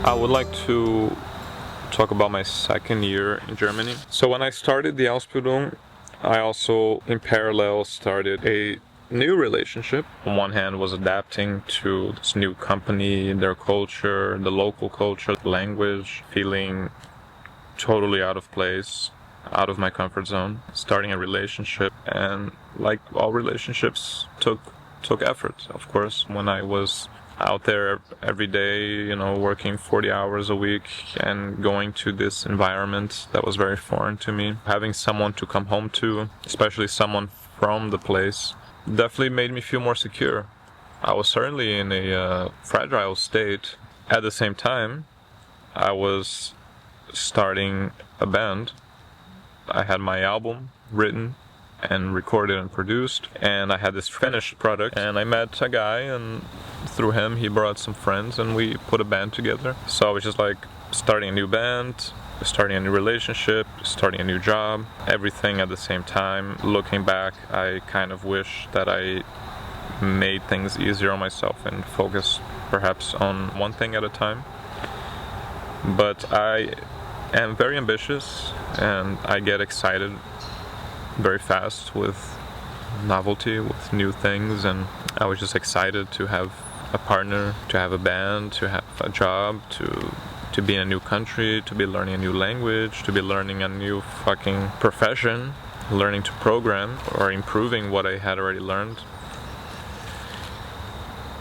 I would like to talk about my second year in Germany. So when I started the Ausbildung, I also in parallel started a new relationship. On one hand was adapting to this new company, their culture, the local culture, the language, feeling totally out of place, out of my comfort zone, starting a relationship, and like all relationships took effort, of course. When I was out there every day, working 40 hours a week and going to this environment that was very foreign to me, having someone to come home to, especially someone from the place, definitely made me feel more secure. I was certainly in a fragile state. At the same time, I was starting a band. I had my album written and recorded and produced, and I had this finished product, and I met a guy, and through him he brought some friends and we put a band together. So I was just like starting a new band, starting a new relationship, starting a new job, everything at the same time. Looking back, I kind of wish that I made things easier on myself and focused perhaps on one thing at a time. But I am very ambitious and I get excited very fast with novelty, with new things, and I was just excited to have a partner, to have a band, to have a job, to be in a new country, to be learning a new language, to be learning a new fucking profession, learning to program or improving what I had already learned.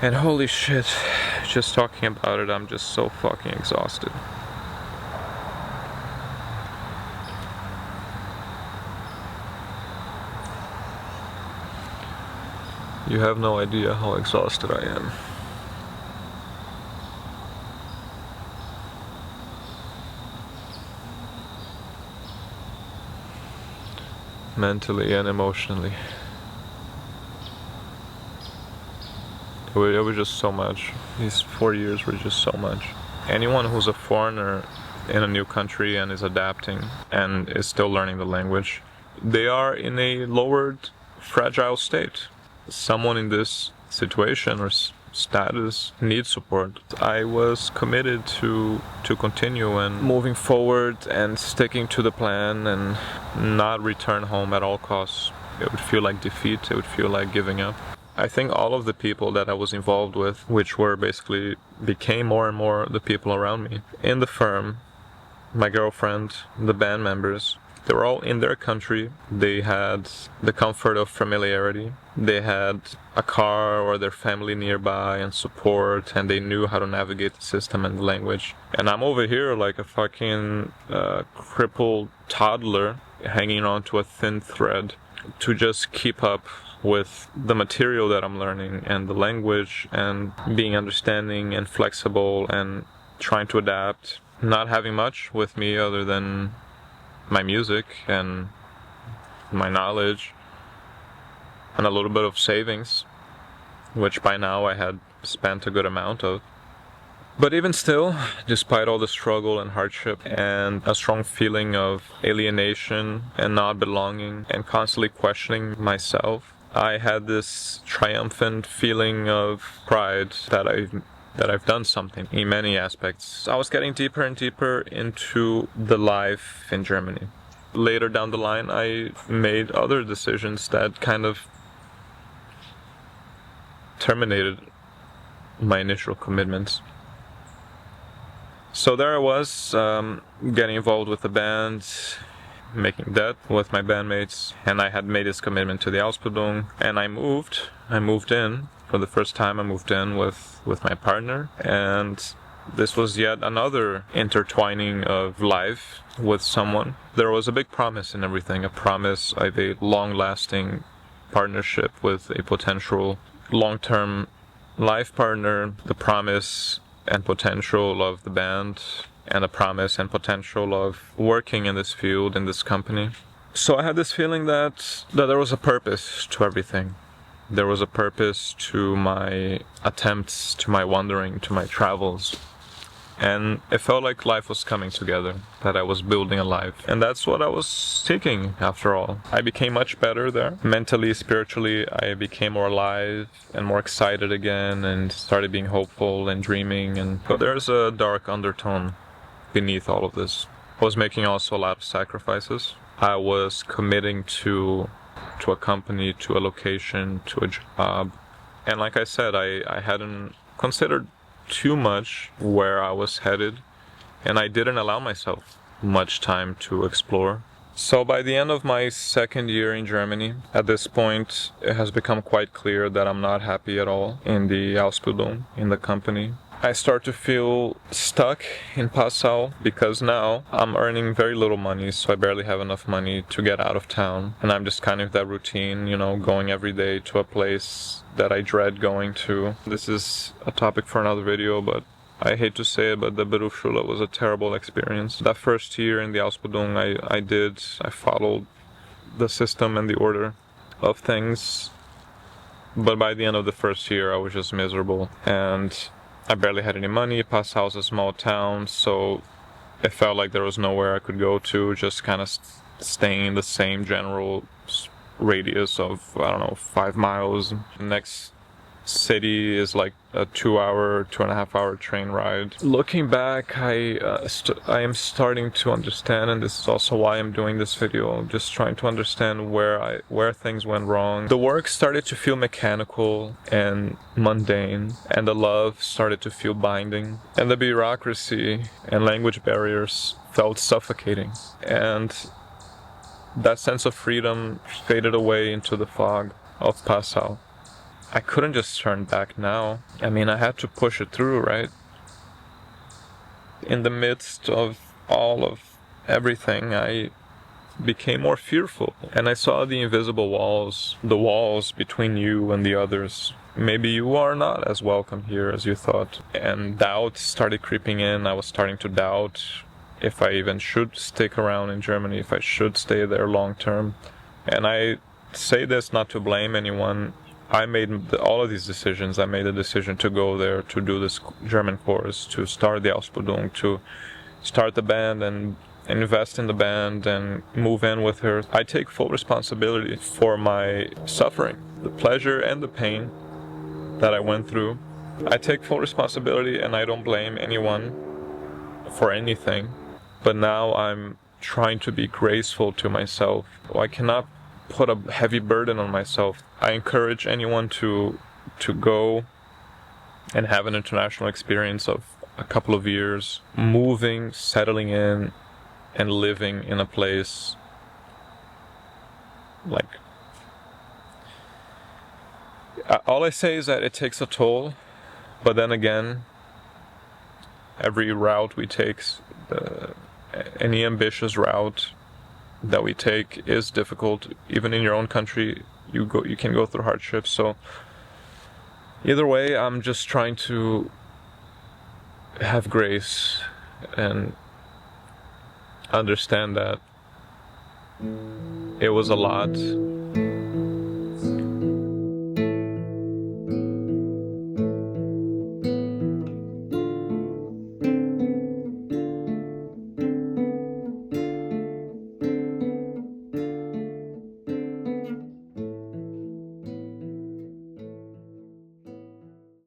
And holy shit, just talking about it, I'm just so fucking exhausted. You have no idea how exhausted I am. Mentally and emotionally. It was just so much. These 4 years were just so much. Anyone who's a foreigner in a new country and is adapting and is still learning the language, they are in a lowered, fragile state. Someone in this situation or status needs support. I was committed to continue and moving forward and sticking to the plan and not return home at all costs. It would feel like defeat. It would feel like giving up. I think all of the people that I was involved with, which became more and more the people around me in the firm, my girlfriend, the band members, they were all in their country. They had the comfort of familiarity. They had a car or their family nearby and support, and they knew how to navigate the system and the language. And I'm over here like a fucking crippled toddler hanging on to a thin thread to just keep up with the material that I'm learning and the language and being understanding and flexible and trying to adapt. Not having much with me other than my music and my knowledge and a little bit of savings, which by now I had spent a good amount of. But even still, despite all the struggle and hardship and a strong feeling of alienation and not belonging and constantly questioning myself, I had this triumphant feeling of pride that I've done something in many aspects. I was getting deeper and deeper into the life in Germany. Later down the line, I made other decisions that kind of terminated my initial commitments. So there I was, getting involved with the band, making that with my bandmates, and I had made this commitment to the Ausbildung, and I moved in. For the first time I moved in with my partner, and this was yet another intertwining of life with someone. There was a big promise in everything, a promise of a long-lasting partnership with a potential long-term life partner, the promise and potential of the band, and a promise and potential of working in this field, in this company. So I had this feeling that there was a purpose to everything. There was a purpose to my attempts, to my wandering, to my travels. And it felt like life was coming together, that I was building a life. And that's what I was seeking, after all. I became much better there. Mentally, spiritually, I became more alive and more excited again and started being hopeful and dreaming. But there's a dark undertone beneath all of this. I was making also a lot of sacrifices. I was committing to a company, to a location, to a job. And like I said, I hadn't considered too much where I was headed, and I didn't allow myself much time to explore. So by the end of my second year in Germany, at this point, it has become quite clear that I'm not happy at all in the Ausbildung, in the company. I start to feel stuck in Passau because now I'm earning very little money, so I barely have enough money to get out of town. And I'm just kind of that routine, going every day to a place that I dread going to. This is a topic for another video, but I hate to say it, but the Berufsschule was a terrible experience. That first year in the Ausbildung, I followed the system and the order of things. But by the end of the first year, I was just miserable. And I barely had any money. Passau is a small town, so it felt like there was nowhere I could go to, just kind of staying in the same general radius of, 5 miles. The next city is like a 2.5 hour train ride. Looking back, I am starting to understand, and this is also why I'm doing this video, just trying to understand where things went wrong. The work started to feel mechanical and mundane, and the love started to feel binding, and the bureaucracy and language barriers felt suffocating, and that sense of freedom faded away into the fog of Passau. I couldn't just turn back now. I mean, I had to push it through, right? In the midst of all of everything, I became more fearful. And I saw the invisible walls, the walls between you and the others. Maybe you are not as welcome here as you thought. And doubt started creeping in. I was starting to doubt if I even should stick around in Germany, if I should stay there long term. And I say this not to blame anyone. I made all of these decisions. I made a decision to go there, to do this German course, to start the Ausbildung, to start the band and invest in the band and move in with her. I take full responsibility for my suffering, the pleasure and the pain that I went through. I take full responsibility, and I don't blame anyone for anything. But now I'm trying to be graceful to myself. I cannot put a heavy burden on myself. I encourage anyone to go and have an international experience of a couple of years, moving, settling in, and living in a place like... All I say is that it takes a toll, but then again, every route we take, any ambitious route that we take is difficult. Even in your own country, you can go through hardships. So either way, I'm just trying to have grace and understand that it was a lot,